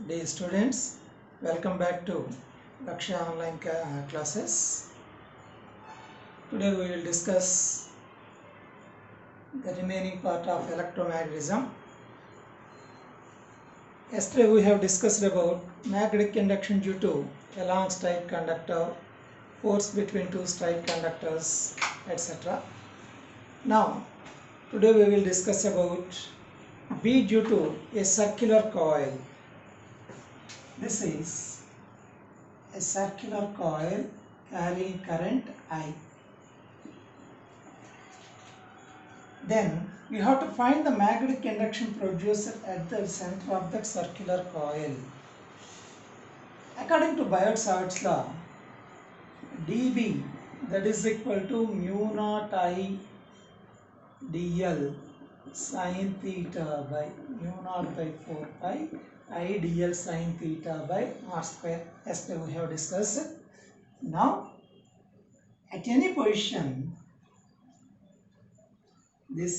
Dear students, welcome back to Lakshya online classes. Today we will discuss the remaining part of electromagnetism. Yesterday we have discussed about magnetic induction due to a long straight conductor, force between two straight conductors, etc. Now, today we will discuss about B due to a circular coil. This is a circular coil carrying current I. Then we have to find the magnetic induction produced at the center of that circular coil. According to Biot-Savart's law, dB that is equal to mu naught I dl sin theta by mu naught by 4 pi I dl sin theta by r square. Yesterday we have discussed. Now at any position, this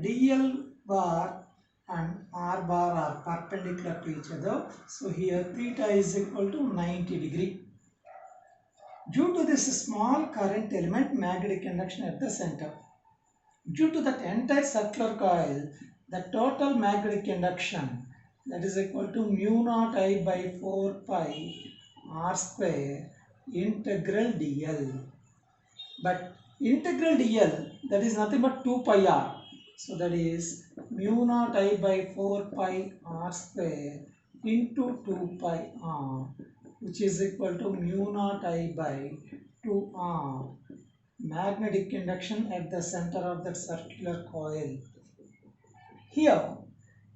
dl bar and r bar are perpendicular to each other. So here theta is equal to 90 degree. Due to this small current element, magnetic induction at the center. Due to that entire circular coil, the total magnetic induction that is equal to mu naught I by 4 pi r square integral dl. But integral dl, that is nothing but 2 pi r. So that is mu naught I by 4 pi r square into 2 pi r, which is equal to mu naught I by 2 r. Magnetic induction at the center of that circular coil. Here,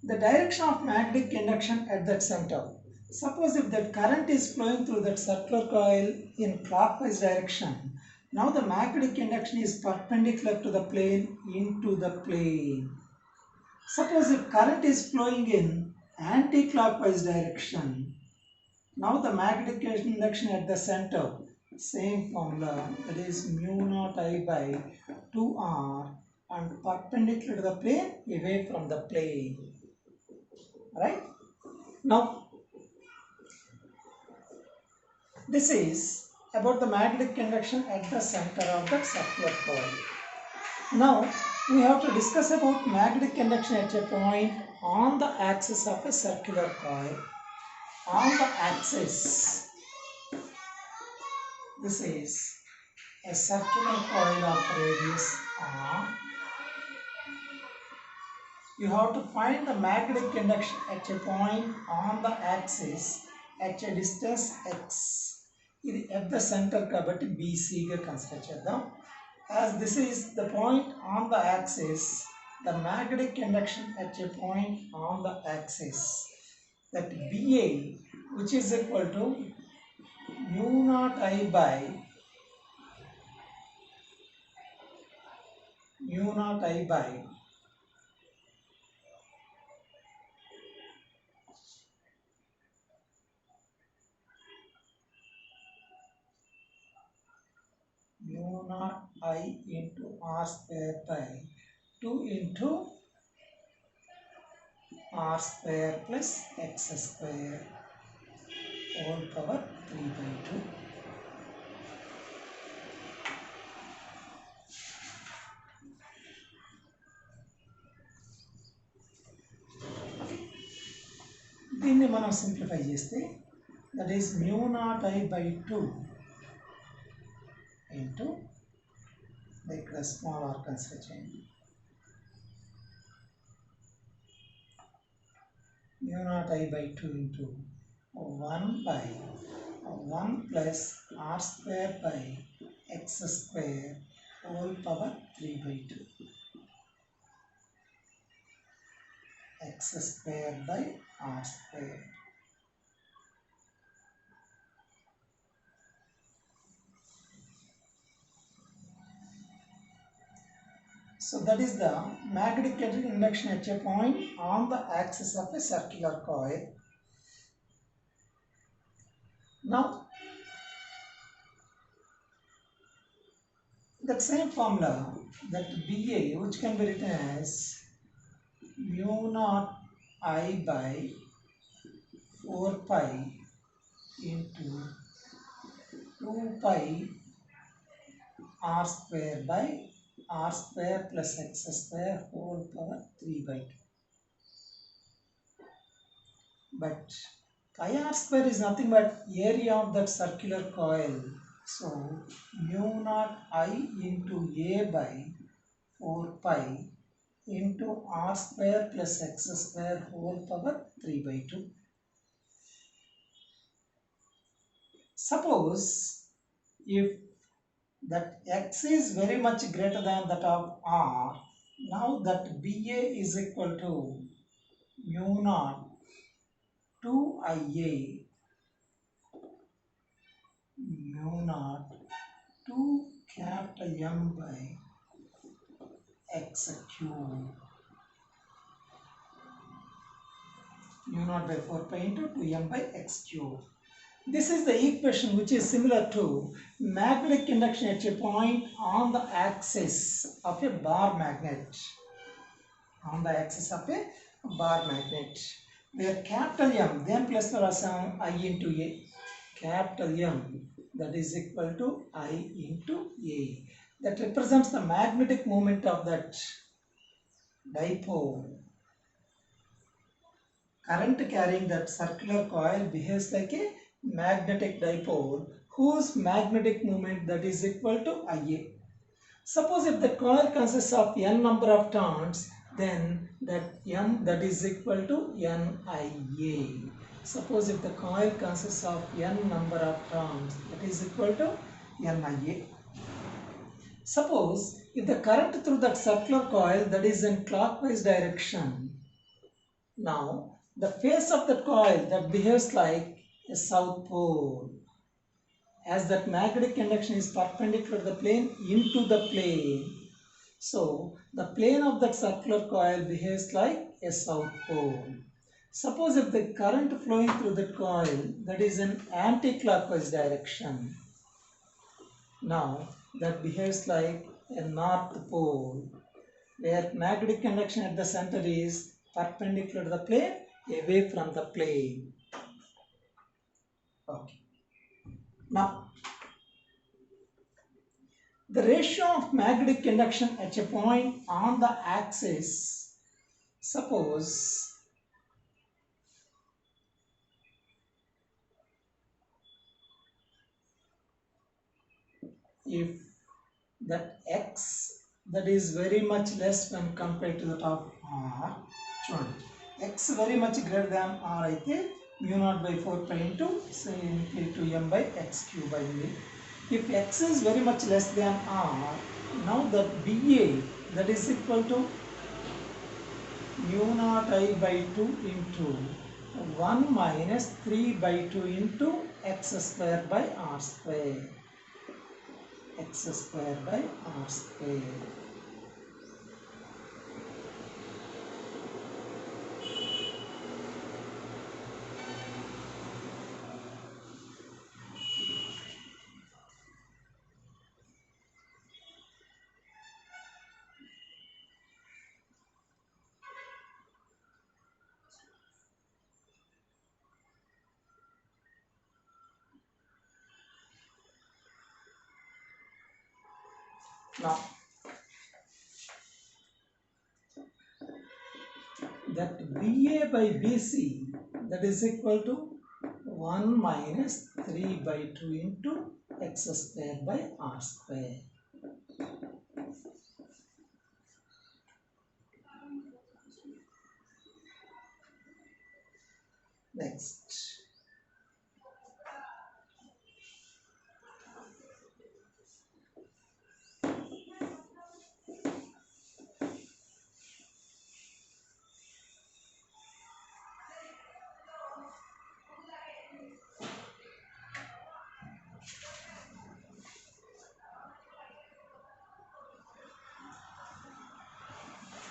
the direction of magnetic induction at that center. Suppose if that current is flowing through that circular coil in clockwise direction, now the magnetic induction is perpendicular to the plane into the plane. Suppose if current is flowing in anti-clockwise direction, now the magnetic induction at the center, same formula, that is mu naught I by 2r and perpendicular to the plane, away from the plane. Right? Now, this is about the magnetic induction at the center of the circular coil. Now, we have to discuss about magnetic induction at a point on the axis of a circular coil. On the axis, this is a circular coil of radius r. You have to find the magnetic induction at a point on the axis at a distance x. ఇది at the center కాబట్టి BC గా consider చేద్దాం. As this is the point on the axis, the magnetic induction at a point on the axis, that BA, which is equal to mu naught I by mu naught I by 0 into r square by 2 into r square plus x square whole power 3 by 2. దీన్ని మనం simplify చేస్తే that is mu naught I by 2 into ఇక్కడ small r consider చేయండి. mu naught I by 2 into 1 by 1 plus r square by x square whole power 3 by 2. X square by r square. So that is the magnetic induction at a point on the axis of a circular coil. Now, that same formula, that BA, which can be written as mu naught I by 4 pi into 2 pi r square by r square plus x square whole power 3 by 2. But pi r square is nothing but area of that circular coil. So mu naught I into a by 4 pi into r square plus x square whole power 3 by 2. Suppose if that x is very much greater than that of r, now that BA is equal to mu naught 2IA mu naught 2 capital M by x cube mu naught by 4 pi into 2m by x cube. This is the equation which is similar to magnetic induction at a point on the axis of a bar magnet. On the axis of a bar magnet, where capital M, then plus the I into A, capital M, that is equal to I into A. That represents the magnetic moment of that dipole. Current carrying that circular coil behaves like a magnetic dipole whose magnetic moment that is equal to Ia. Suppose if the coil consists of n number of turns, then that M that is equal to Nia. Suppose if the coil consists of n number of turns, that is equal to Nia. Suppose if the current through that circular coil that is in clockwise direction, now the face of the coil that behaves like a south pole, as that magnetic induction is perpendicular to the plane into the plane. So the plane of that circular coil behaves like a south pole. Suppose if the current flowing through the coil that is in anti-clockwise direction, now that behaves like a north pole, where magnetic induction at the center is perpendicular to the plane, away from the plane. Okay. Now, the ratio of magnetic induction at a point on the axis, suppose if that x that is very much less when compared to that of r, x very much greater than r అయితే mu naught by 4 pi into m by x cube by a. If x is very much less than r, now that BA that is equal to mu naught I by 2 into 1 minus 3 by 2 into x square by r square. X square by r square. Now, that BA by BC that is equal to 1 minus 3 by 2 into x square by r square. Next.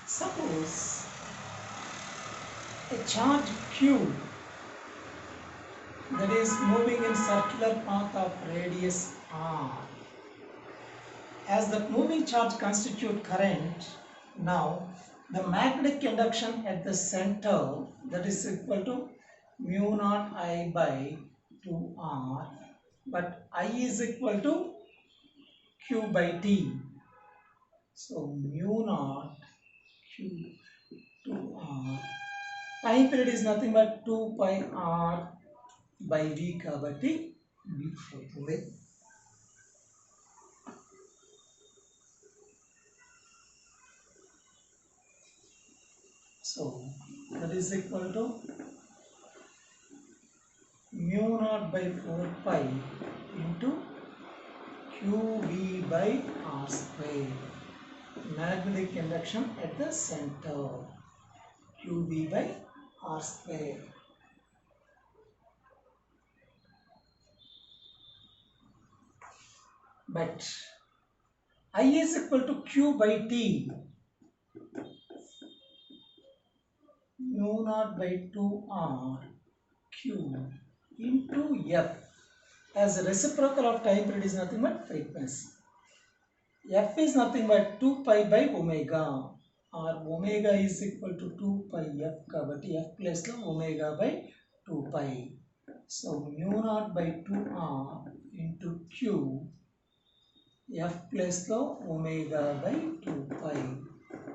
Suppose a charge Q that is moving in circular path of radius r. As that moving charge constitute current, now the magnetic induction at the center that is equal to mu naught I by 2r, but I is equal to q by t. So mu naught q 2r. Time period is nothing but 2 pi r by v kabatti v అవుతుంది. So that is equal to mu naught by 4 pi into qv by r square. Magnetic induction at the center, qv by r square. But I is equal to q by t, mu naught by 2r q into f, as a reciprocal of time period is nothing but frequency. F is nothing but 2 pi by omega, or omega is equal to 2 pi f kabatti f place lo omega by 2 pi. So mu naught by 2r into q, f place lo omega by 2 pi.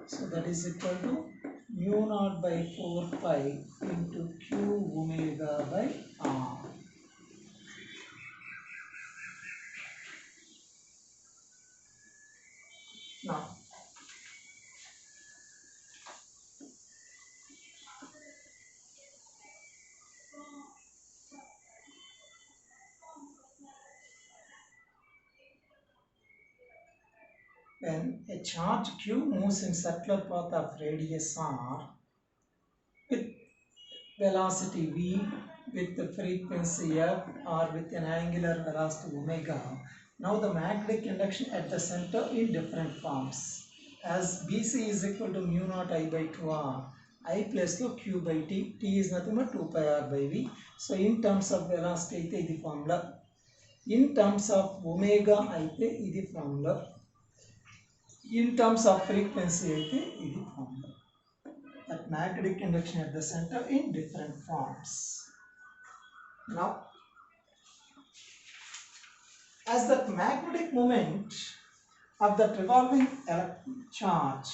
So that is equal to mu naught by 4 pi into q omega by r. Now when a charge q moves in circular path of radius r with velocity v, with the frequency f, or with an angular velocity omega, now the magnetic induction at the center in different forms. As bc is equal to mu naught I by 2r, I plus to q by t, t is nothing but 2 pi r by v. So in terms of velocity aithe idi formula, in terms of omega aithe idi formula, in terms of frequency aithe idi formula. That magnetic induction at the center in different forms. Now, as that magnetic moment of that revolving charge,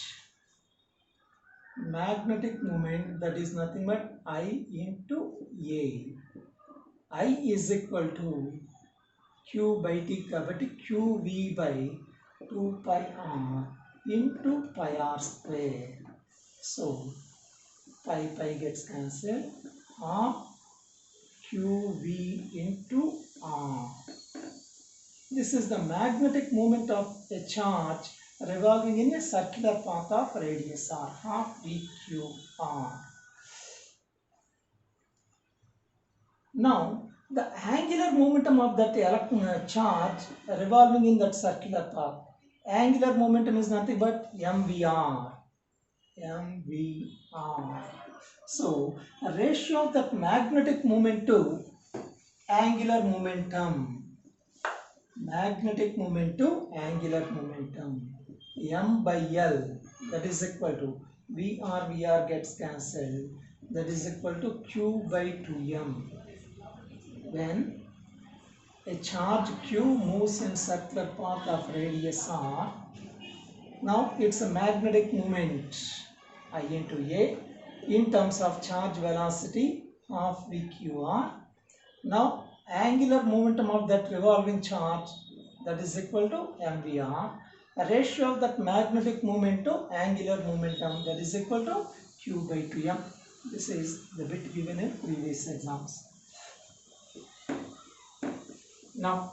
magnetic moment, that is nothing but I into A. I is equal to q by t kabatti qv by 2 pi r into pi r square. So pi gets cancelled, half qv into r. This is the magnetic moment of a charge revolving in a circular path of radius r, half vqr. Now the angular momentum of that charge revolving in that circular path, angular momentum is nothing but mvr. So a ratio of that magnetic moment to angular momentum, magnetic moment to angular momentum, m by l, that is equal to vr gets cancelled, that is equal to q by 2m. When a charge q moves in circular path of radius r, now it's a magnetic moment I into A in terms of charge velocity of vqr. Now angular momentum of that revolving charge, that is equal to mvr. A ratio of that magnetic moment to angular momentum, that is equal to q by 2m. This is the bit given in previous exams. Now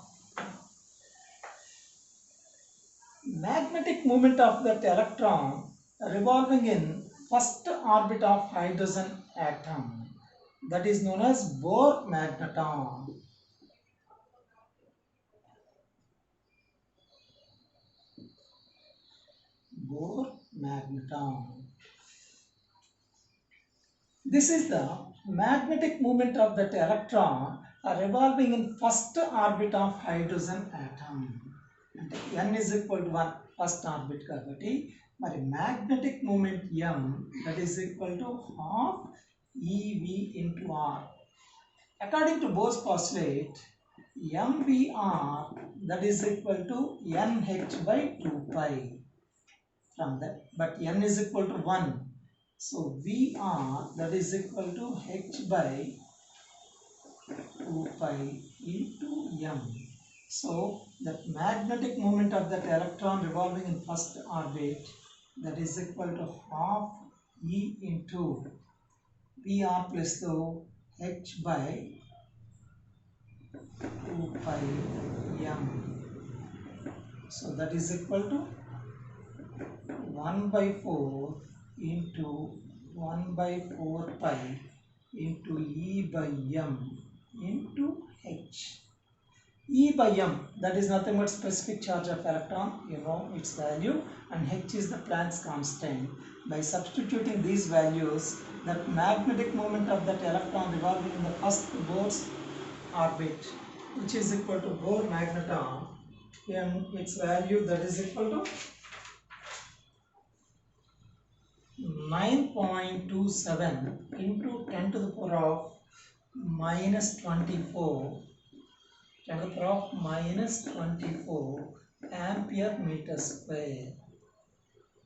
magnetic moment of that electron revolving in first orbit of hydrogen atom, that is known as Bohr magneton. Bohr magneton. This is the magnetic moment of that electron revolving in first orbit of hydrogen atom. n is equal to 1 first orbit kabatti మరి magnetic moment m, that is equal to half ev into r. According to Bohr's postulate, MVR that is equal to NH by 2 pi from that, but N is equal to 1. So VR that is equal to H by 2 pi into M. So the magnetic moment of that electron revolving in first orbit that is equal to half E into VR plus the H by 2 pi M. So that is equal to 1 by 4 into 1 by 4 pi into E by M into H. E by M, that is nothing but specific charge of electron, you know its value, and H is the Planck's constant. By substituting these values, that magnetic moment of that electron revolving in the first Bohr's orbit, which is equal to Bohr magneton, and its value that is equal to 9.27 into 10 to the power of minus 24, 10 to the power of minus 24 ampere meter square.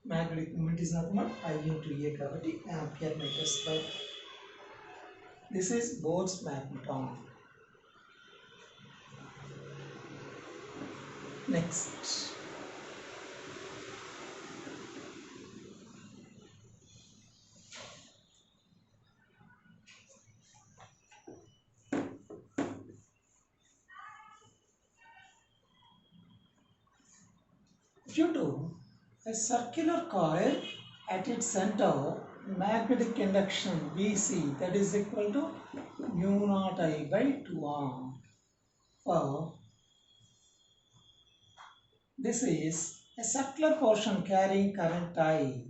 Magnetic moment is nothing but I into A kabatti ampere meter square. This is Bohr's magneton. Next. Due to a circular coil at its center, magnetic induction Vc that is equal to mu naught I by 2R. For this is a circular portion carrying current I.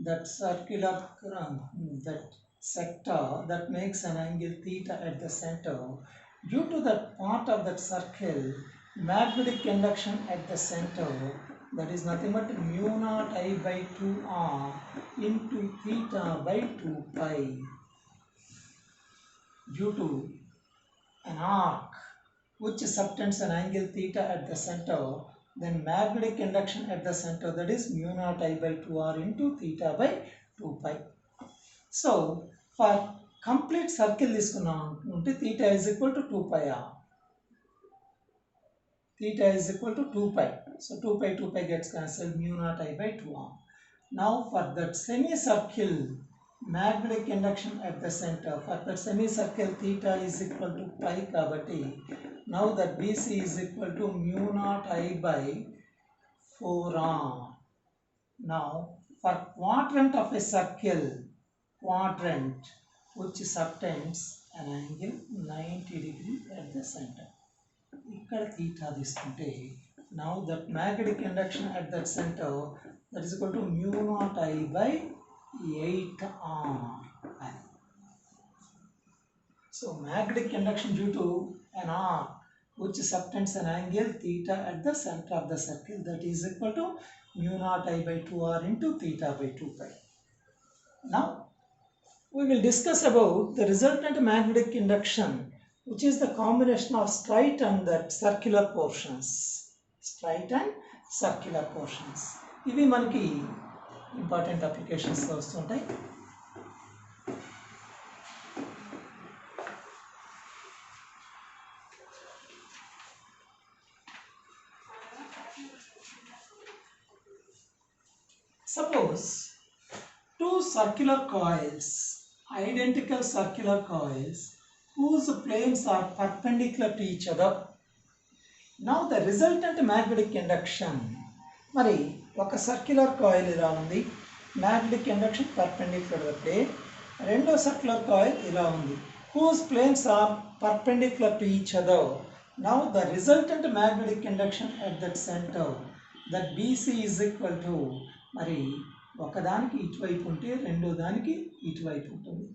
That circular that sector that makes an angle theta at the center. Due to that part of that circle, magnetic induction at the center, that is nothing but mu naught I by 2R into theta by 2 pi. Due to an arc which subtends an angle theta at the center, then magnetic induction at the center, that is mu naught I by 2R into theta by 2 pi. So for complete circle తీసుకున్నాం theta is equal to 2 pi R. Theta is equal to 2 pi. So 2 pi gets cancelled, mu naught I by 2R. Now for that semicircle, magnetic induction at the center, for that semicircle theta is equal to pi kabatti, now that BC is equal to mu naught I by 4R. Now for quadrant of a circle, quadrant which subtends an angle 90 degree at the center. ఇక్కడ theta తీసుకుంటే, now that magnetic induction at that center that is equal to mu naught I by 8R. So magnetic induction due to an arc which subtends an angle theta at the center of the circle, that is equal to mu naught I by 2R into theta by 2 pi. Now we will discuss about the resultant magnetic induction, which is the combination of straight and that circular portions. Straight and circular portions. ఇవి మనకి important అప్లికేషన్స్లో వస్తుంటాయి. Suppose two circular coils, identical circular coils, whose planes are perpendicular to each other. Now the resultant magnetic induction, మరి ఒక circular coil ఇలా ఉంది, magnetic induction perpendicular to the plane. రెండో circular coil ఇలా ఉంది, whose planes are perpendicular to each other. Now the resultant magnetic induction at that center, that BC is equal to, మరి ఒకదానికి ఇటువైపు ఉంటే రెండో దానికి ఇటువైపు ఉంటుంది,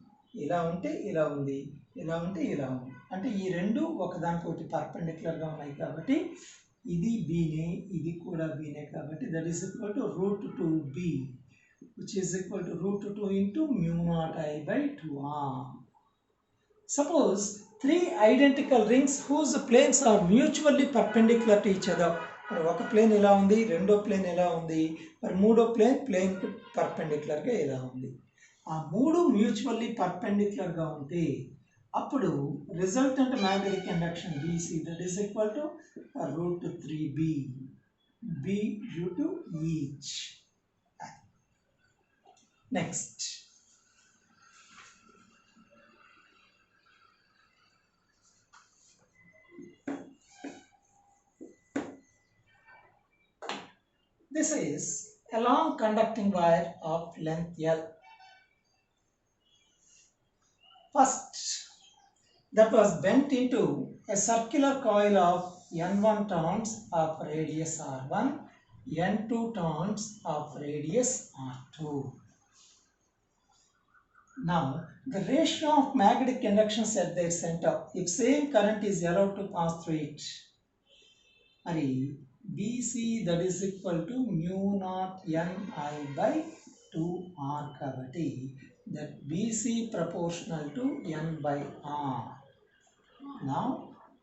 ఇలా ఉంటే ఇలా ఉంది, ఇలా ఉంటే ఇలా ఉంది, అంటే ఈ రెండు ఒకదానికొకటి పర్పెండిక్యులర్గా ఉన్నాయి కాబట్టి ఇది బీనే, ఇది కూడా బీనే, కాబట్టి that is equal to √2b. which is equal to root 2 into mu naught I by 2r. Suppose three identical rings whose planes are mutually perpendicular to each other. మరి ఒక ప్లేన్ ఎలా ఉంది, రెండో ప్లేన్ ఎలా ఉంది, మరి మూడో ప్లేన్ పర్పెండిక్యులర్గా ఎలా ఉంది. ఆ మూడు మ్యూచువల్లీ పర్పెండిక్యులర్గా ఉంటే అప్పుడు resultant magnetic induction BC that is equal to root 3b b due to each. Next, this is a long conducting wire of length L. First, that was bent into a circular coil of N1 turns of radius R1, N2 turns of radius R2. Now, the ratio of magnetic inductions at their center, if same current is allowed to pass through it, BC that is equal to mu naught Ni by 2R kabatti, that BC proportional to N by R. Now,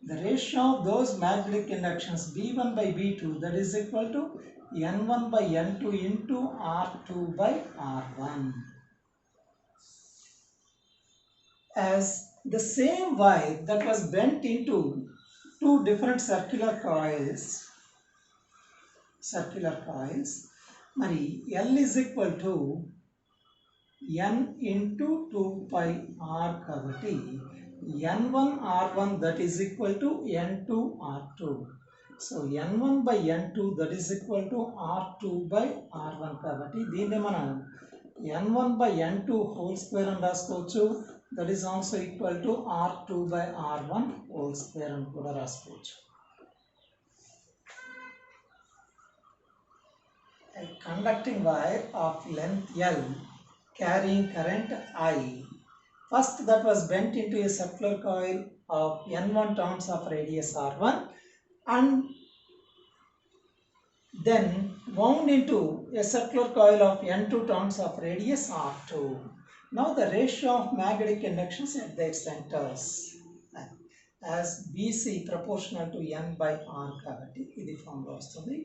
the ratio of those magnetic inductions B1 by B2 that is equal to N1 by N2 into R2 by R1. As the same wire that was bent into two different circular coils, మరి L is equal to N into 2 pi R kabatti N1 R1 that is equal to N2 R2. So N1 by N2 that is equal to R2 by R1 kabatti దీన్ని మనం N1 by N2 whole square అని రాసుకోవచ్చు. That is also equal to R2 by R1 whole square అని కూడా రాసుకోవచ్చు. A conducting wire of length L carrying current I. First, that was bent into a circular coil of N1 turns of radius R1 and then wound into a circular coil of N2 turns of radius R2. Now the ratio of magnetic inductions at their centers as BC proportional to N by R kabatti ఇది formula వస్తుంది.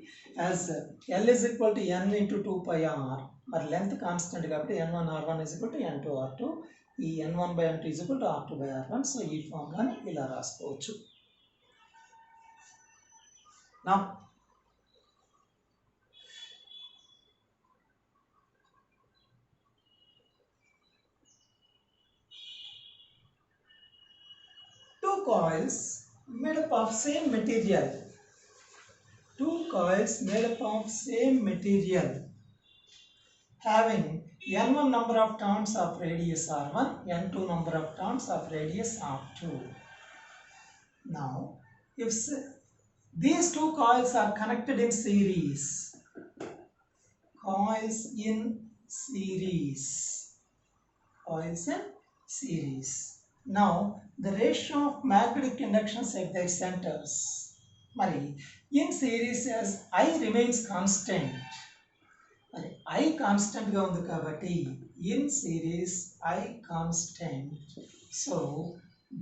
As L is equal to N into 2 pi R, మరి length constant కాబట్టి N1 R1 is equal to N2 R2, ఈ N1 by N2 is equal to R2 by R1. So ఈ ఫార్ములాని ఇలా రాసుకోవచ్చు. Now two coils made up of same material, having N1 number of turns of radius R1, N2 number of turns of radius R2. Now, if these two coils are connected in series, now the ratio of magnetic inductions at their centers, మరి in series as I remains constant, మరి I constant గా ఉంది కాబట్టి in series I constant, so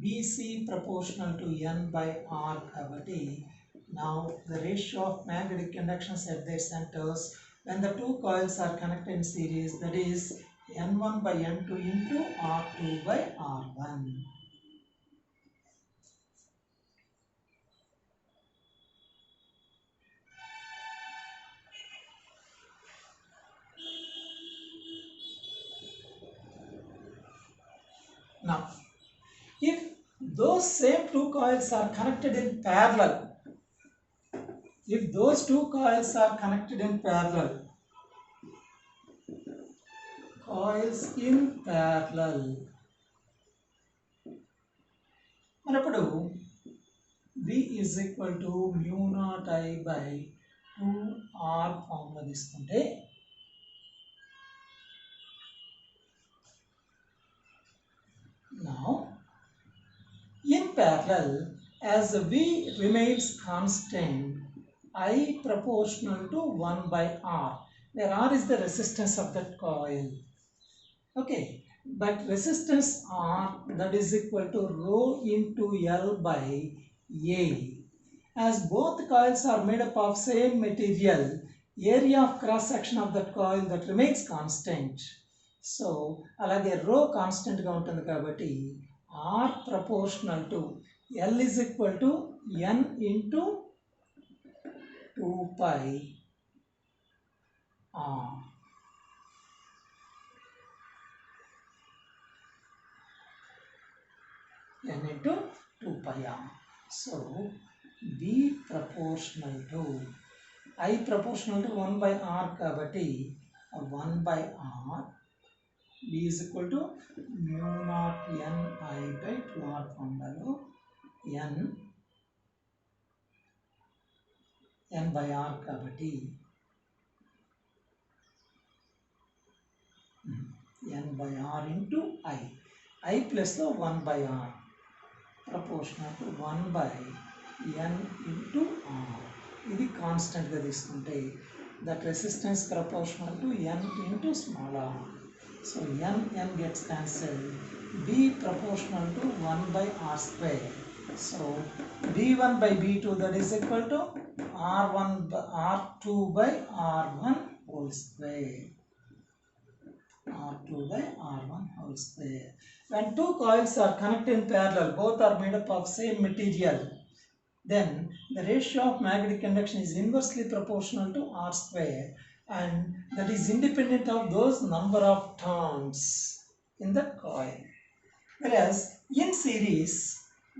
BC proportional to N by R kabatti. Now the ratio of magnetic inductions at their centers when the two coils are connected in series, that is N1 by N2 into R2 by R1. Now, if those same two coils are connected in parallel, మనప్పుడు B is equal to mu naught I by 2R formula తీసుకుంటే now in parallel as V remains constant I proportional to 1 by R. where R is the resistance of that coil. Okay, but resistance R, that is equal to rho into L by A. As both coils are made up of same material, area of cross section of that coil that remains constant. So alage rho constant ga untundi kabatti R proportional to L is equal to N into 2 pi R. N into 2 pi R. So B proportional to I proportional to 1 by R kabatti 1 by R. B is equal to mu naught N I by 2R formula N by R kabatti N by R into I plus the 1 by R proportional to 1 by N into R. This is constant ga తీసుకుంటే that resistance proportional to N into small r. So N gets cancelled. B proportional to 1 by R square. So B1 by B2, that is equal to R1 by R2 by R1 whole square. R2 by R1 whole square. When two coils are connected in parallel, both are made up of same material, then the ratio of magnetic conduction is inversely proportional to R square, and that is independent of those number of turns in the coil. Whereas in series,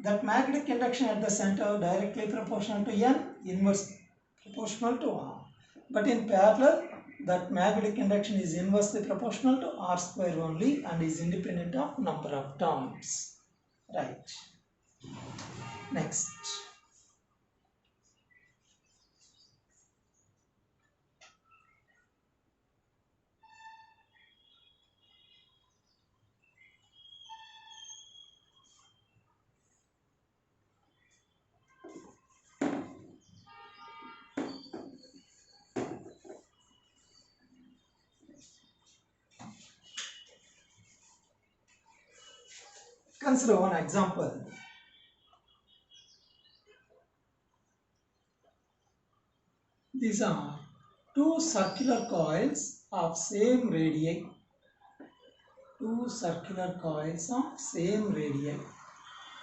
that magnetic conduction at the center directly proportional to N, inverse proportional to R. But in parallel, that magnetic conduction is inversely proportional to R square only and is independent of number of turns. Right. Next. Consider one example. These are two circular coils of same radii. Two circular coils of same radii.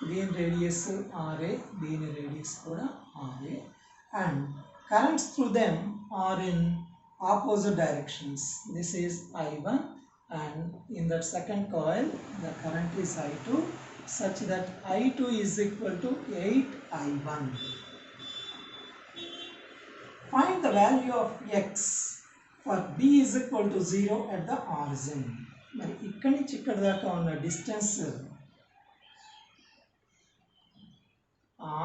Being radius RA, being radius kuda RA, and currents through them are in opposite directions. This is I1, and in that second coil the current is I2, such that I2 is equal to 8I1. Find the value of X for B is equal to 0 at the origin. మరి ఇక్కడి నుంచి ఇక్కడ దాకా ఉన్న distance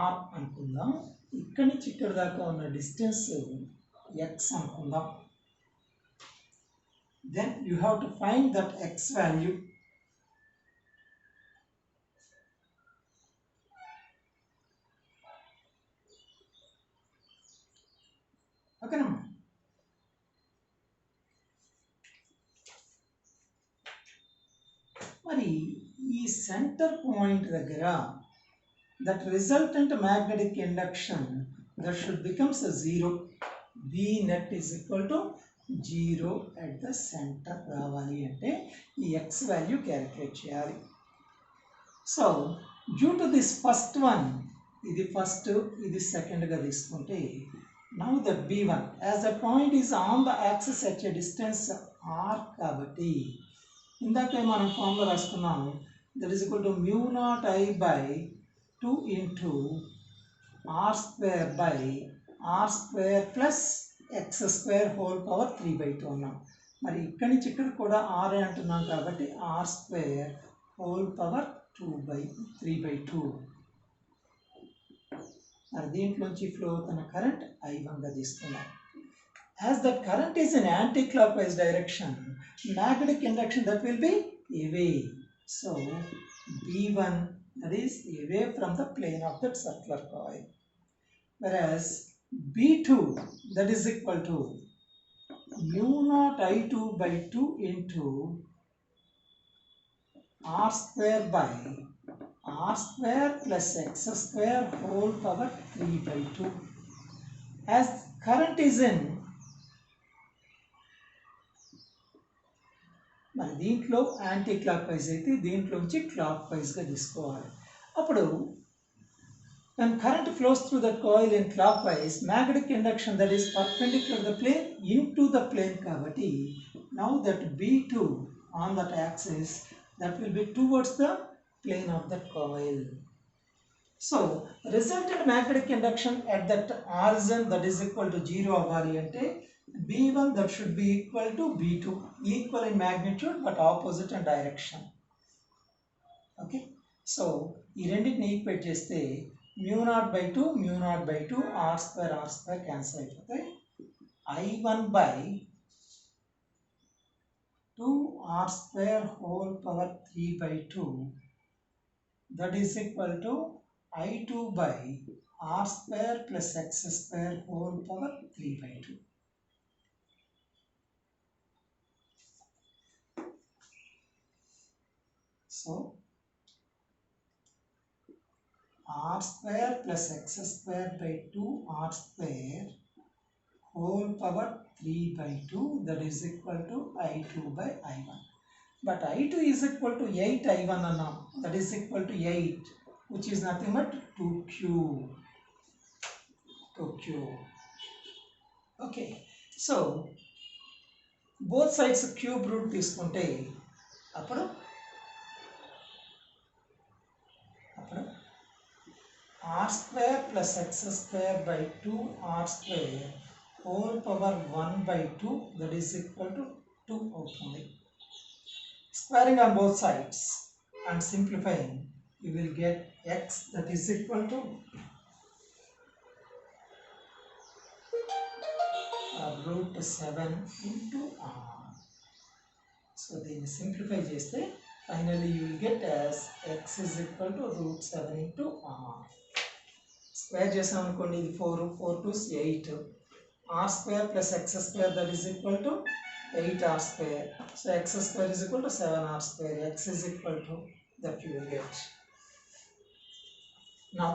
R అనుకుందాం, ఇక్కడి నుంచి ఇక్కడ దాకా ఉన్న డిస్టెన్స్ X అనుకుందాం. Then you have to find that X value. Okay. మరి ఈ సెంటర్ పాయింట్ దగ్గర that resultant magnetic induction that should becomes a 0. B net is equal to 0 at the center రావాలి అంటే ఈ X value calculate చేయాలి. So due to this first one, ఇది first, ఇది second గా తీసుకుంటే, now that B1 as the point is on the axis at a distance R కాబట్టి ఇందాక మనం ఫార్ములా రాసుకున్నాం, that is equal to mu naught I by 2 into R square by R square plus X square whole power 3 by 2 అన్నాం. మరి ఇక్కడి నుంచి ఇక్కడ కూడా R అంటున్నాం కాబట్టి R square whole power 3 by 2. మరి దీంట్లోంచి ఫ్లో అవుతున్న కరెంట్ I1 గా తీసుకున్నాం. As that current is in anti-clockwise direction, magnetic induction that will be away. So B1, that is away from the plane of that circular coil. Whereas B2, that is equal to mu naught I2 by 2 into r square by r square plus x square whole power 3 by 2. As current is in, మరి దీంట్లో anti clock wise అయితే దీంట్లోంచి clock వైజ్గా తీసుకోవాలి. అప్పుడు when current flows through the coil in clockwise, magnetic induction that is perpendicular to the plane into the plane కాబట్టి now that B2 on that axis that will be towards the plane of that coil. So resultant magnetic induction at that origin that is equal to 0 అవ్వాలి అంటే B1 that should be equal to B2, equal in magnitude but opposite in direction. Okay, so ఈ రెండింటిని equate చేస్తే mu naught by 2 mu naught by 2 r square cancel అయిపోతాయి. I1 by 2 r square whole power 3 by 2 that is equal to I2 by r square plus x square whole power 3 by 2. So r square plus x square by 2 r square whole power 3 by 2 that is equal to I2 by I1. But I2 is equal to 8 I1 now, that is equal to 8, which is nothing but 2Q. Okay, so both sides cube root తీసుకుంటే అప్పుడు r square plus x square by 2 r square whole power 1 by 2 that is equal to 2 అవుతుంది. Squaring on both sides and simplifying, you will get x that is equal to root 7 into r. So then simplify చేస్తే finally you will get as x is equal to root 7 into r. Square చేసాం అనుకోండి, ఇది 4 4 2 8 r square plus x square that is equal to 8r square. So x square is equal to 7r square. X is equal to that you will get. Now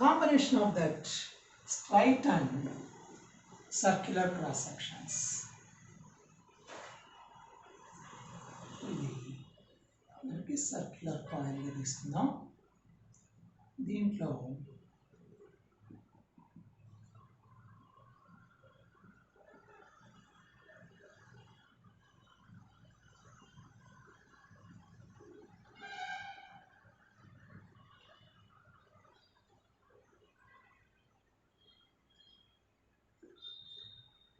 combination of that straight and circular cross sections. ఇది మనకి circular కాయిల్గా తీసుకుందాం. దీంట్లో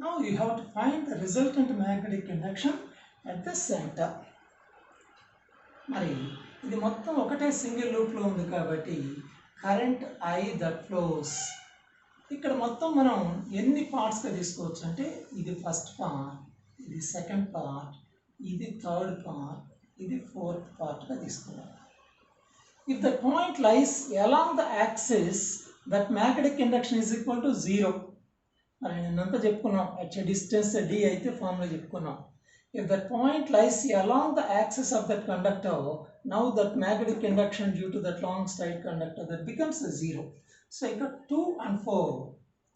now you have to find the resultant magnetic induction at the center. మరి ఇది మొత్తం ఒకటే single లూప్లో ఉంది కాబట్టి కరెంట్ ఐ దట్ ఫ్లోస్ ఇక్కడ మొత్తం మనం ఎన్ని పార్ట్స్గా తీసుకోవచ్చు అంటే ఇది ఫస్ట్ పార్ట్, ఇది సెకండ్ పార్ట్, ఇది థర్డ్ పార్ట్, ఇది ఫోర్త్ పార్ట్గా తీసుకున్నాం. If the point lies along the axis that magnetic induction is equal to 0. మరి నిన్నంతా చెప్పుకున్నాం, అట్ డిస్టెన్స్ d అయితే ఫార్ములా చెప్పుకున్నాం. If that point lies along the axis of that conductor, now that magnetic induction due to that long straight conductor that becomes a 0. So I got 2 and 4.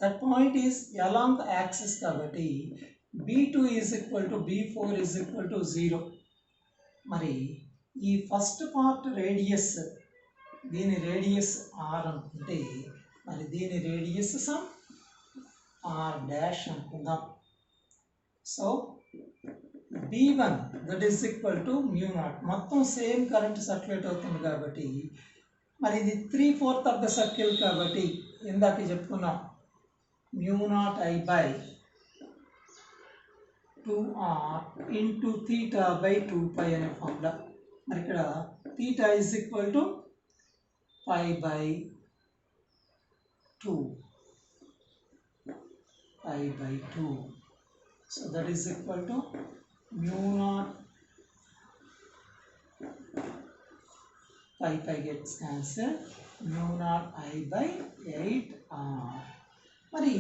That point is along the axis kabatti B2 is equal to B4 is equal to 0. Mari ee first part radius dini radius r anukunte mari dini radius sum r dash anukundam. So B1 that is equal to mu naught, మొత్తం same current circulate అవుతుంది కాబట్టి మరి ఇది 3/4 of the circle కాబట్టి ఇందాక చెప్పుకున్నాం mu naught I by 2r into theta by 2 pi అనే formula. మరి ఇక్కడ theta is equal to pi by 2. Pi by 2. So that is equal to mu naught pi gets cancelled. Mu naught I by 8r. Mari,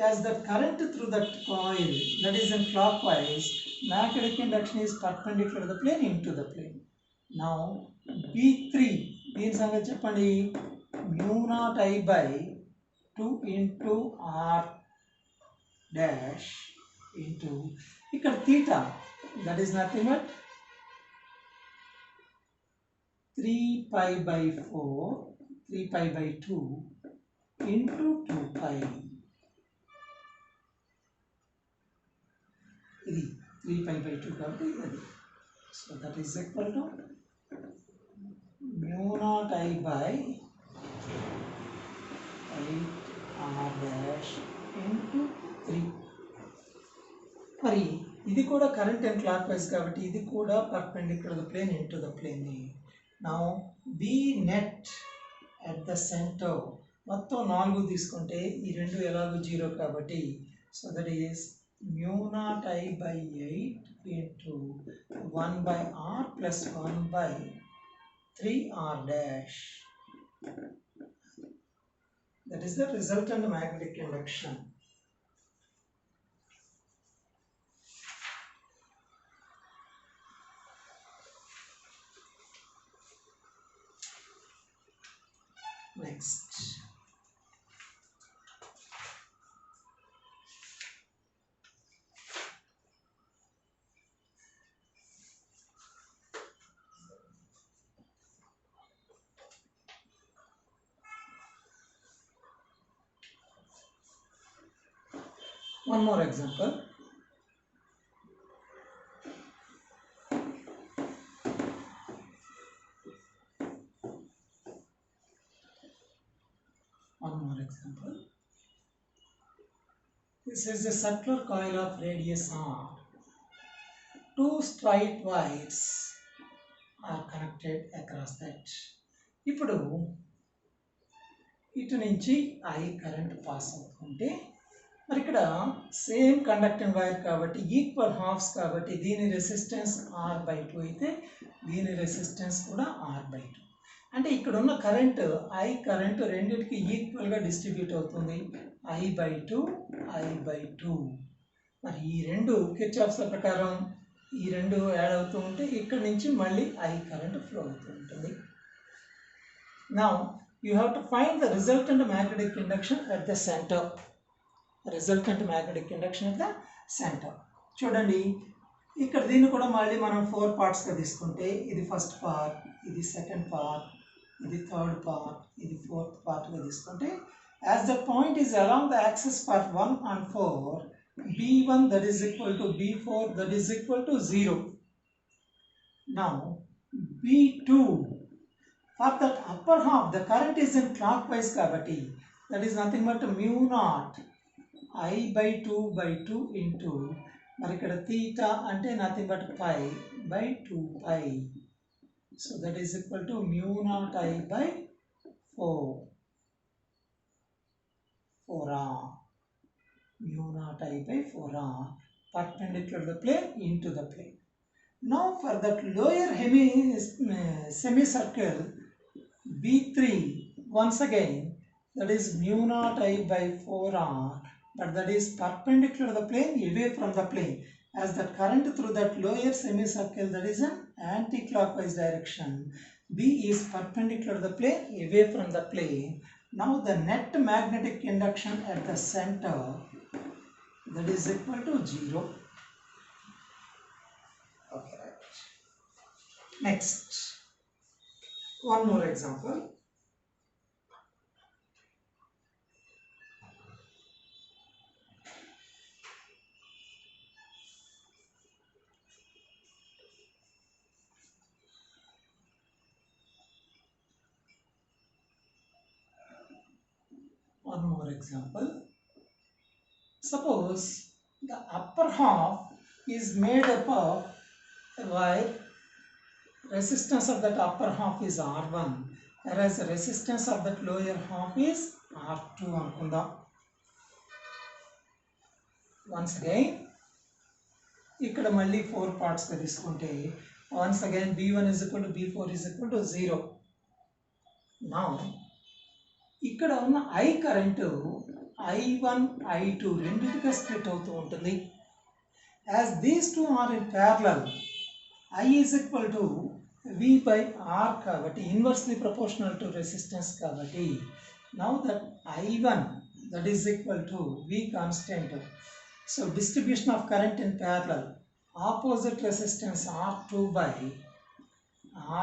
as the current through that coil that is in clockwise, magnetic induction is perpendicular to the plane into the plane. Now B3 means mu naught I by 2 into r dash into theta, that is nothing but 3 pi by 4, 3 pi by 2 into 2 pi. 3 pi by 2 కాబట్టి అది. So that is equal to mu naught I by 8r dash into 3. మరి ఇది కూడా current and clock wise కాబట్టి ఇది కూడా perpendicular the plane into the plane. Now B net at the centre మొత్తం 4 తీసుకుంటే ఈ రెండు ఎలాగో 0 కాబట్టి so that is mu naught I by 8 into 1 by r plus 1 by 3r dash. That is the resultant magnetic induction. Next. One more example. This is a circular coil of radius r. Two straight wires are connected across that. ఇప్పుడు ఇటు నుంచి I current pass అవుతుంటే మరి ఇక్కడ same conducting wire కాబట్టి equal హాఫ్స్ కాబట్టి దీని resistance r/2 అయితే దీని రెసిస్టెన్స్ కూడా r/2. అంటే ఇక్కడ ఉన్న కరెంట్ I కరెంట్ రెండిటికి ఈక్వల్గా డిస్ట్రిబ్యూట్ అవుతుంది. I/2 I/2. మరి ఈ రెండు కిర్చాఫ్స్ ప్రకారం ఈ రెండు యాడ్ అవుతూ ఉంటే ఇక్కడ నుంచి మళ్ళీ I కరెంట్ ఫ్లో అవుతూ ఉంటుంది. Now you have to find the resultant magnetic induction at the centre. Resultant magnetic induction at the centre. చూడండి ఇక్కడ దీన్ని కూడా మళ్ళీ మనం 4 పార్ట్స్గా తీసుకుంటే ఇది ఫస్ట్ పార్ట్, ఇది సెకండ్ పార్ట్, ఇది థర్డ్ పార్ట్, ఇది ఫోర్త్ పార్ట్గా తీసుకుంటే as the point is along the axis for 1 and 4, B1 that is equal to B4 that is equal to 0. Now B2, for that upper half the current is in clockwise kabatti, that is nothing but mu naught I/2/2 into మరి ఇక్కడ theta అంటే nothing but pi by 2 pi. So that is equal to mu naught I/4. 4r. Mu naught I/4r perpendicular to the plane into the plane. Now for that lower semicircle B3, once again that is mu naught I/4r, but that is perpendicular to the plane away from the plane, as the current through that lower semicircle that is an anti-clockwise direction. B is perpendicular to the plane away from the plane. Now the net magnetic induction at the center that is equal to 0. Okay, right. Next, one more example. One more example. Suppose the upper half is made up of a wire. Resistance of that upper half is R1. whereas the resistance of that lower half is R2 అనుకుందాం. Once again ఇక్కడ మళ్ళీ 4 parts గా తీసుకుంటే once again B1 is equal to B4 is equal to 0. Now ఇక్కడ ఉన్న I current I1 I2 రెండిటిగా split అవుతూ ఉంటుంది. As these two are in parallel, I is equal to V by R కాబట్టి inversely proportional to resistance కాబట్టి now that I1 that is equal to V constant. So distribution of current in parallel, opposite resistance R2 by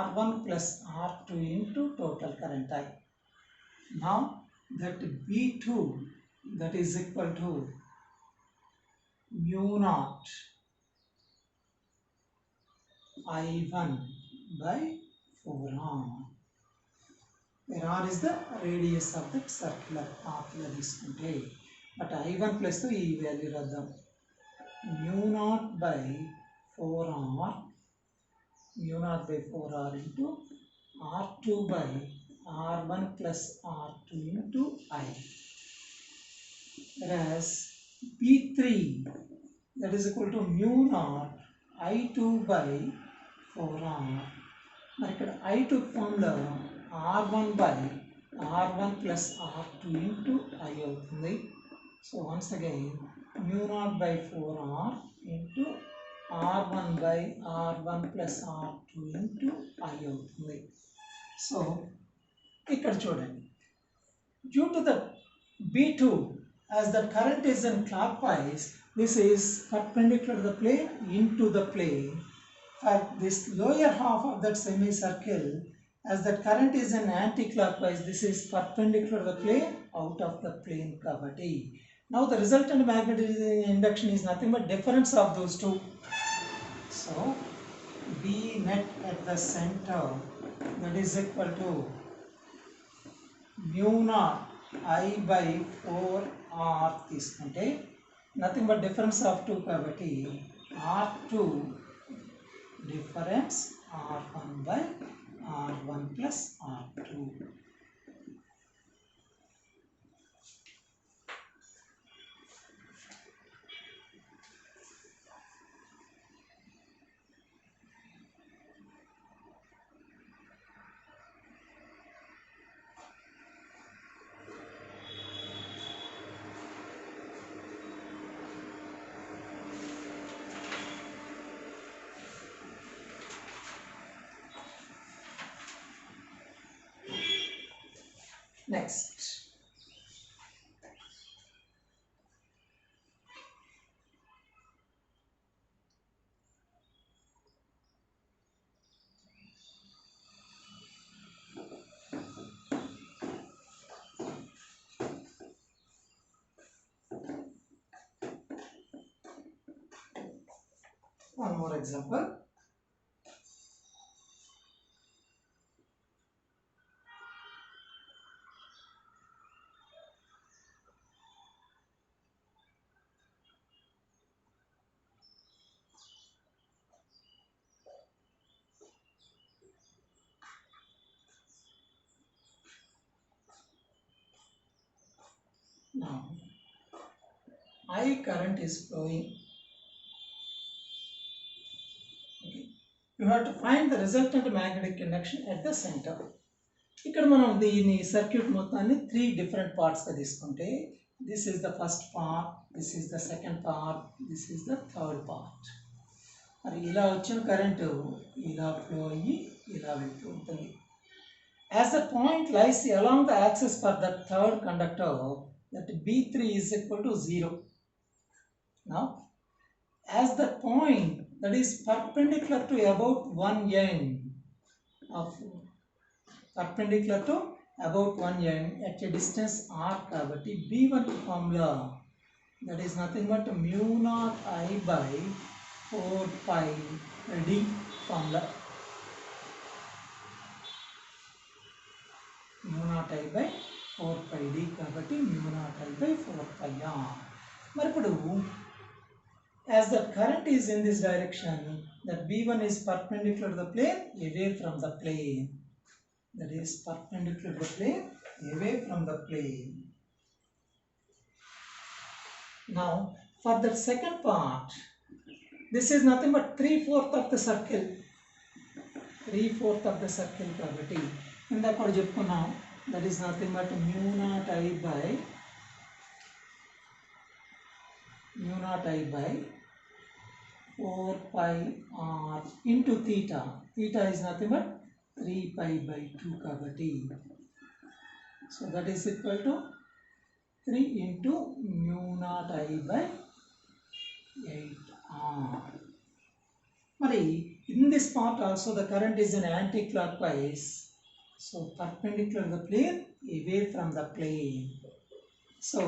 R1 plus R2 into total current I. Now that B2 that is equal to mu naught I1 by 4R, where R is the radius of the circular path that is contained. But I1 plus the E value radham mu naught by 4R, mu naught by 4R into R2 by R1 plus R2 into I. Whereas B3 that is equal to mu naught I2 by 4R. మరి ఇక్కడ I2 formula R1 by R1 plus R2 into I అవుతుంది. So once again mu naught by 4R into R1 by R1 plus R2 into I అవుతుంది. So ఇక్కడ చూడండి, due to the B2 as the current is in clockwise, this is perpendicular to the plane into the plane. For this lower half of that semicircle, as the current is in anti-clockwise, this is perpendicular to the plane out of the plane cavity. Now the resultant magnetic induction is nothing but difference of those two. So B net at the center that is equal to mu naught I by 4R తీసుకుంటే nothing but difference of 2 కాబట్టి R2 difference R1 by R1 plus R2. Next, one more example. Now I current is flowing. Okay. You have to find the resultant magnetic induction at the center. ఇక్కడ మనం దీని circuit మొత్తాన్ని 3 different parts గా తీసుకుంటే this is the first part, this is the second part, this is the third part. మరి ఇలా వచ్చిన current ఇలా ఫ్లో అయ్యి ఇలా వెళ్తూ ఉంటుంది. As the point lies along the axis for the third conductor, that B3 is equal to 0. Now, as the point that is perpendicular to about one end of perpendicular to about one end at a distance r కాబట్టి B1 formula that is nothing but mu naught I by 4 pi d formula. mu naught I by 4 pi d కాబట్టి mu naught I by 4 pi r. మరి ఇప్పుడు as the current is in this direction, that B1 is perpendicular to the plane, away from the plane. that is perpendicular to the plane, away from the plane. Now for the second part, this is nothing but 3/4 of the circle. 3/4 of the circle కాబట్టి ఇందాక కూడా చెప్పుకున్నాం, that is nothing but mu naught I by 4 pi r into theta. Theta is nothing but 3 pi by 2 kabatti. So that is equal to 3 into mu naught I by 8r. Mari in this part also the current is in anti-clockwise. So perpendicular to the plane, away from the plane. So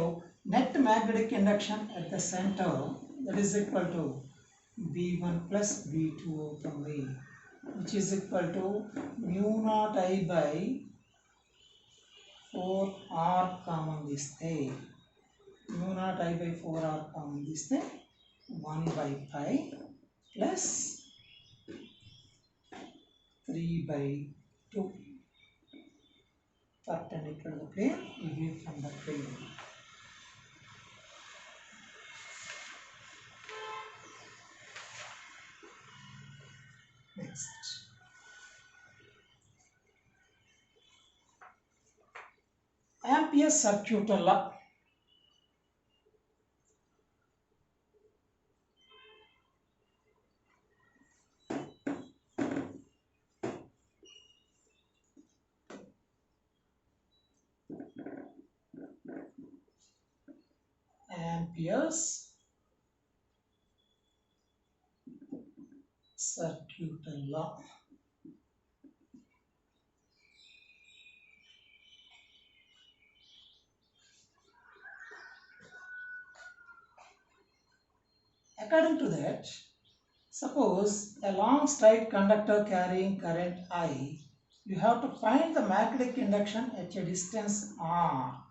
net magnetic induction at the center, that is equal to V1 plus V2 అవుతుంది, which is equal to mu naught I by 4r common తీస్తే, mu naught I by 4r common తీస్తే 1 by pi plus 3 by 2 perpendicular to the plane, away from the plane. Next, Ampere's circuit law. Ampere's circuit law. According to that, suppose a long straight conductor carrying current I, you have to find the magnetic induction at a distance r.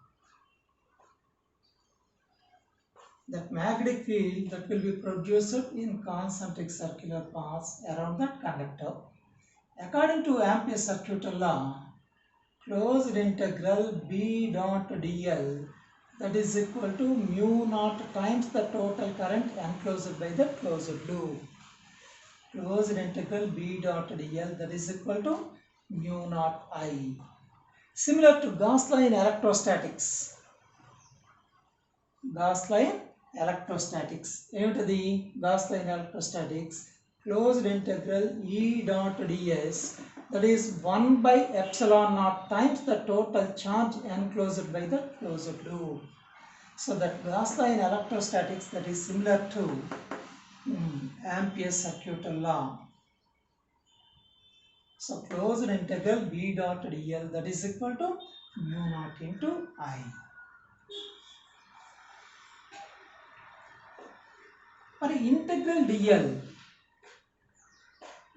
That magnetic field that will be produced in concentric circular paths around that conductor. According to Ampere's circuit law, closed integral B dot dl, that is equal to mu naught times the total current enclosed by the closed loop. Closed integral B dot dl, that is equal to mu naught I. Similar to Gauss law in electrostatics. Gauss law in electrostatics. ఏమిటది Gauss law in electrostatics? Closed integral E dot ds, that is 1 by epsilon naught times the total charge enclosed by the closed loop. So that Gauss law in electrostatics, that is similar to Ampere's circuit law. So closed integral B dot dl, that is equal to mu naught into I. For integral dl,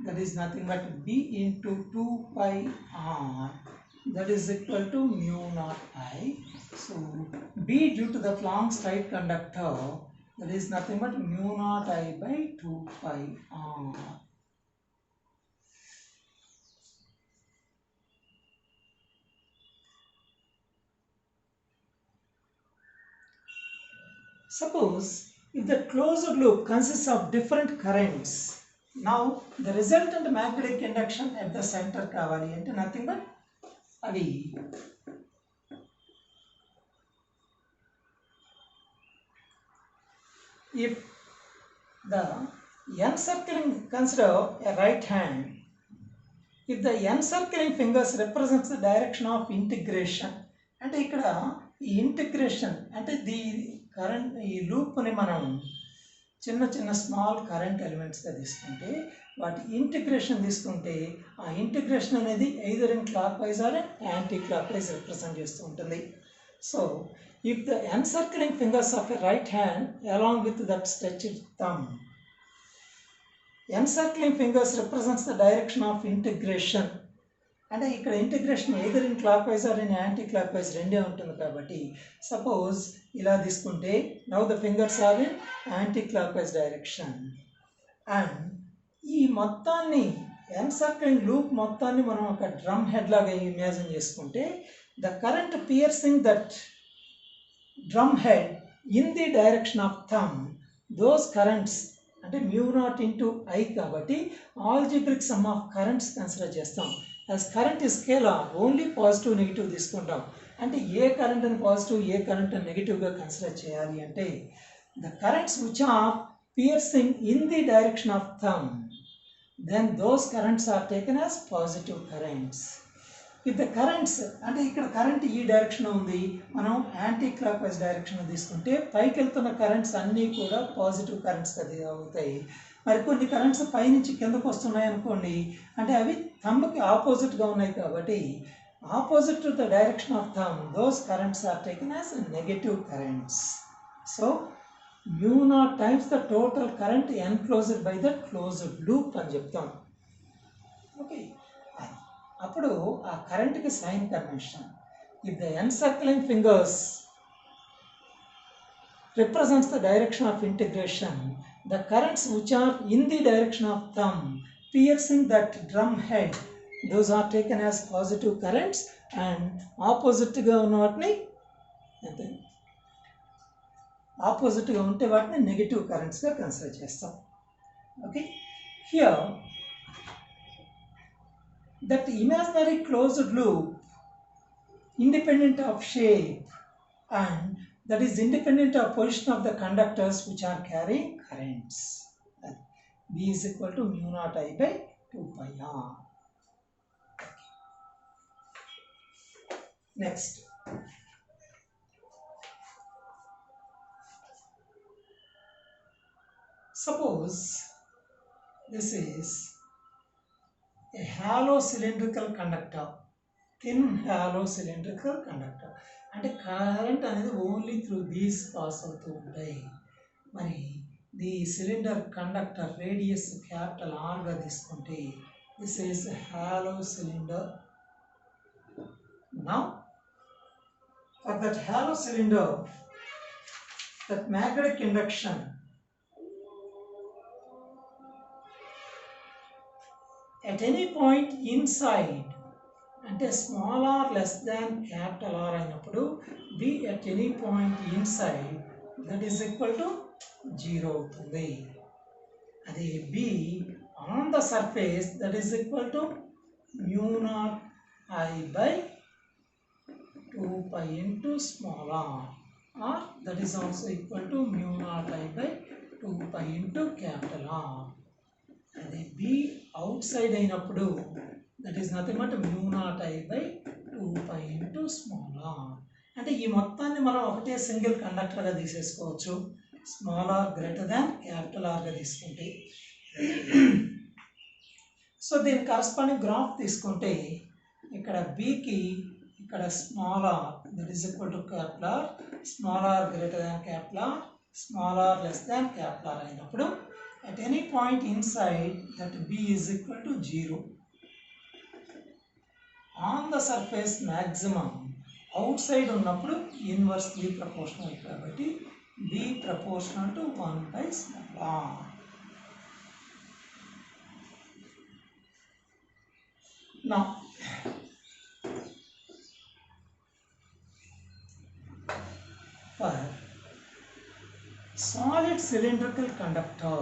that is nothing but B into 2 pi r, that is equal to mu naught I. So B, due to the long straight conductor, that is nothing but mu naught I by 2 pi r. Suppose if the closed loop consists of different currents, now the resultant magnetic induction at the center kavali ante nothing but avi if the encircling, consider a right hand, if the encircling fingers represents the direction of integration, అంటే ఇక్కడ ఈ integration అంటే the current, ఈ లూప్ని మనం చిన్న చిన్న small current ఎలిమెంట్స్గా తీసుకుంటే వాటి ఇంటిగ్రేషన్ తీసుకుంటే ఆ ఇంటిగ్రేషన్ అనేది either in clockwise or anti clock wise represent చేస్తూ ఉంటుంది. So if the encircling fingers of a right hand along with that stretched thumb, encircling fingers represents the direction of integration, అంటే ఇక్కడ integration either in clockwise or in anti clock wise రెండే ఉంటుంది కాబట్టి suppose ఇలా తీసుకుంటే now the fingers are in anti clock wise direction, and ఈ మొత్తాన్ని encircling loop మొత్తాన్ని మనం ఒక డ్రమ్ హెడ్ లాగా ఇమాజిన్ చేసుకుంటే the current piercing that drum head in the direction of thumb those currents అంటే మ్యూ నాట్ ఇంటూ ఐ కాబట్టి algebraic sum of currents consider చేస్తాం. As current is scalar only positive negative తీసుకుంటాం. అంటే ఏ current అని positive ఏ current అని నెగిటివ్గా కన్సిడర్ చేయాలి అంటే the currents which are piercing in the direction of thumb then those currents are taken as positive currents. If the currents అంటే ఇక్కడ కరెంట్ ఈ డైరెక్షన్ ఉంది, మనం యాంటీ క్లాక్ వైజ్ డైరెక్షన్ తీసుకుంటే పైకి వెళ్తున్న కరెంట్స్ అన్నీ కూడా పాజిటివ్ కరెంట్స్ అవుతాయి. మరి కొన్ని కరెంట్స్ పైనుంచి కిందకు వస్తున్నాయి అనుకోండి, అంటే అవి థంబ్కి ఆపోజిట్గా ఉన్నాయి కాబట్టి opposite to the direction of thumb those currents are taken as negative currents. So mu not times the total current enclosed by the closed loop అని చెప్తాం. ఓకే, అప్పుడు ఆ కరెంట్కి sign convention. If the encircling fingers represents the direction of integration, the currents which are in the direction of thumb piercing that drum head, those are taken as positive currents, and opposite ga unna vatni ante opposite ga unte vatni negative currents ga consider chestam. Okay, here that imaginary closed loop independent of shape and that is independent of position of the conductors which are carrying currents. V is equal to mu naught I by 2 pi r. Next, suppose this is a hollow cylindrical conductor, thin hollow cylindrical conductor. అంటే current అనేది only through these pass అవుతూ ఉంటాయి. మరి the cylinder conductor radius capital ఆర్గా తీసుకుంటే this is hollow cylinder. Now for that hollow cylinder that magnetic induction at any point inside అంటే small R less than capital R అయినప్పుడు B at any point inside that is equal to 0 అవుతుంది. అదే B on the surface that is equal to mu not I by 2 pi into small R that is also equal to mu not I by 2 pi into capital R. అదే B outside అయినప్పుడు that is nothing but mu not I by 2 pi into small R. అంటే ఈ మొత్తాన్ని మనం ఒకటే single కండక్టర్గా తీసేసుకోవచ్చు, small R greater than capital ఆర్గా తీసుకుంటే. సో దీని కరస్పాండింగ్ గ్రాఫ్ తీసుకుంటే ఇక్కడ బికి ఇక్కడ small R that is equal to capital R, small R greater than capital R, small R less than capital R అయినప్పుడు at any point inside that b is equal to 0. On the surface maximum outside ఉన్నప్పుడు inversely proportional కాబట్టి b proportional to 1 by small r. Now for solid cylindrical conductor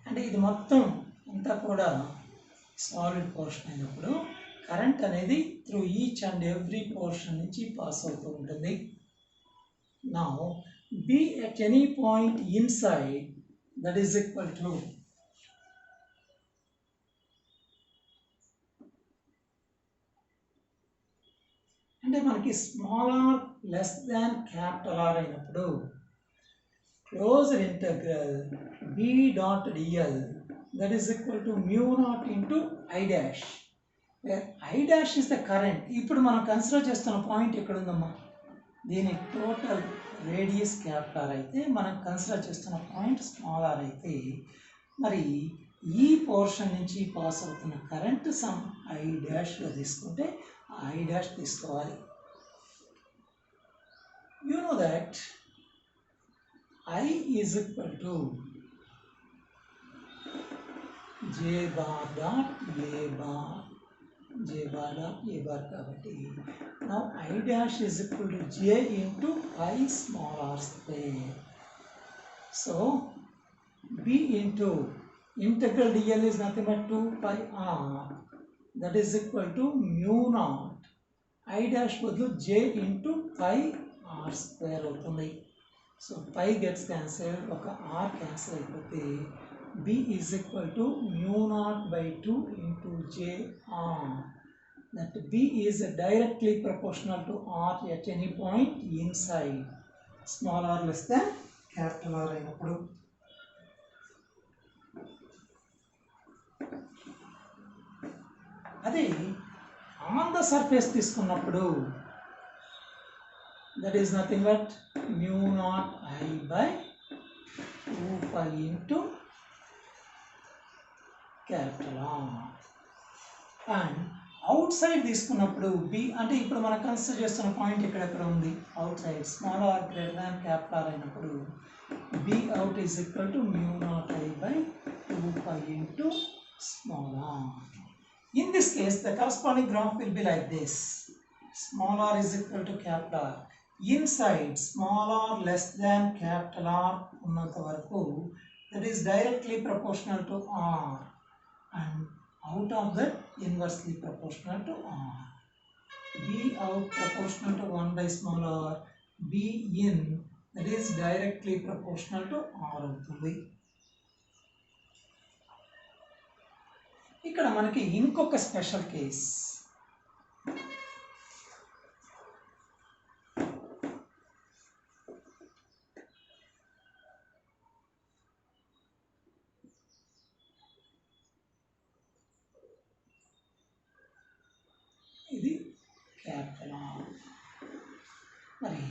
అంటే ఇది మొత్తం అంతా కూడా solid portion అయినప్పుడు current అనేది through each and every portion నుంచి పాస్ అవుతూ ఉంటుంది. Now B at any point inside that is equal to అంటే మనకి small R less than capital R అయినప్పుడు closed integral b dot dl that is equal to mu naught into I dash, where I dash is the current. ఇప్పుడు మనం consider చేస్తున్న point ఎక్కడ ఉందమ్మా, దీని total radius capital are అయితే మనం consider చేస్తున్న పాయింట్ స్మాల్ ఆర్ అయితే మరి ఈ పోర్షన్ నుంచి పాస్ అవుతున్న కరెంట్ సమ్ I డాష్గా తీసుకుంటే I డాష్ తీసుకోవాలి. You know that I is equal to J bar dot A bar. J bar dot A bar kabatti. Now I dash is equal to J into pi small r square. So B into integral dl is nothing but 2 pi r. That is equal to mu naught I dash badu J into pi r square avutundi. So pi gets cancelled, oka r cancel ayipote B is equal to mu naught by 2 into J r. That B is directly proportional to r at any point inside. Small r less than capital R అయినప్పుడు. అదే on the surface తీసుకున్నప్పుడు that is nothing but mu naught I by 2 pi into capital R. And outside తీసుకున్నప్పుడు B అంటే ఇప్పుడు మనం consider చేస్తున్న point ఎక్కడ ఉంది outside small r greater than capital R అయినప్పుడు B out is equal to mu naught I by 2 pi into small r. In this case, the corresponding graph will be like this. Small r is equal to capital R. Inside, small r less than capital R ఉన్నంత వరకు that is directly proportional to R. And out of that, inversely proportional to R. B out proportional to 1 by small r. B in that is directly proportional to R అవుతుంది. ఇక్కడ మనకి ఇంకొక special case ఇది capital R. మరి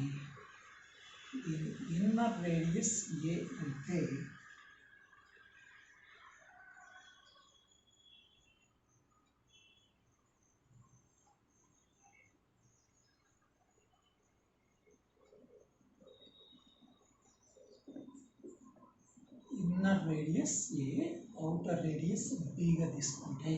దీని inner radius A అయితే inner radius A, outer radius B గా తీసుకుంటే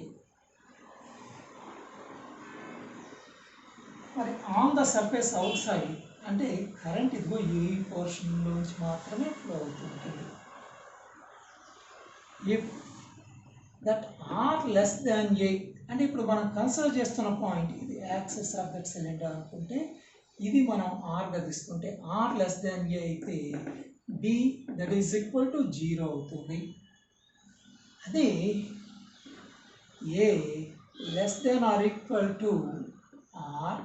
మరి on the surface outside current కరెంట్ ఇదిగో ఏ పోర్షన్లోంచి మాత్రమే ఫ్లో అవుతుంటుంది. If that R less than A అంటే ఇప్పుడు మనం కన్సిడర్ చేస్తున్న పాయింట్ ఇది యాక్సెస్ ఆఫ్ దట్ సిలిండర్ అనుకుంటే ఇది మనం ఆర్గా తీసుకుంటే ఆర్ లెస్ దాన్ ఏ అయితే B that is equal to 0 అవుతుంది. అదే A less than or equal to R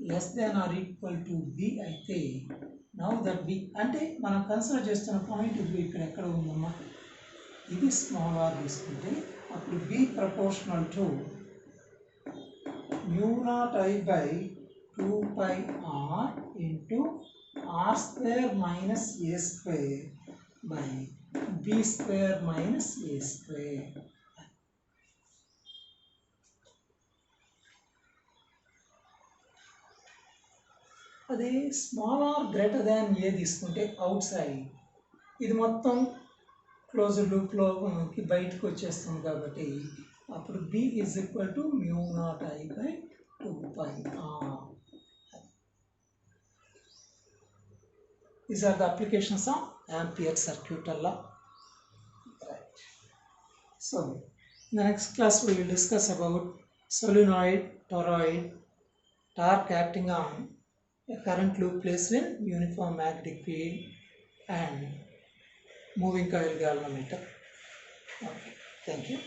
less than or equal to B అయితే నౌ దట్ బి అంటే మనం కన్సిడర్ చేస్తున్న పాయింట్ ఇది ఇక్కడ ఎక్కడ ఉందమ్మా ఇది స్మాల్ ఆర్ తీసుకుంటే అప్పుడు B proportional to mu naught I by 2 pi r into r square minus a square by b square minus a square. అదే స్మాల్ ఆర్ గ్రేటర్ దాన్ ఏ తీసుకుంటే అవుట్ సైడ్ ఇది మొత్తం క్లోజ్డ్ లూప్లోకి బయటకు వచ్చేస్తుంది కాబట్టి అప్పుడు B is equal to mu naught I by 2 pi r. These are the applications of Ampere circuit law. Right. So, in the next class we will discuss about solenoid, toroid, torque acting on a current loop placed in uniform magnetic field and moving coil galvanometer. Okay, thank you.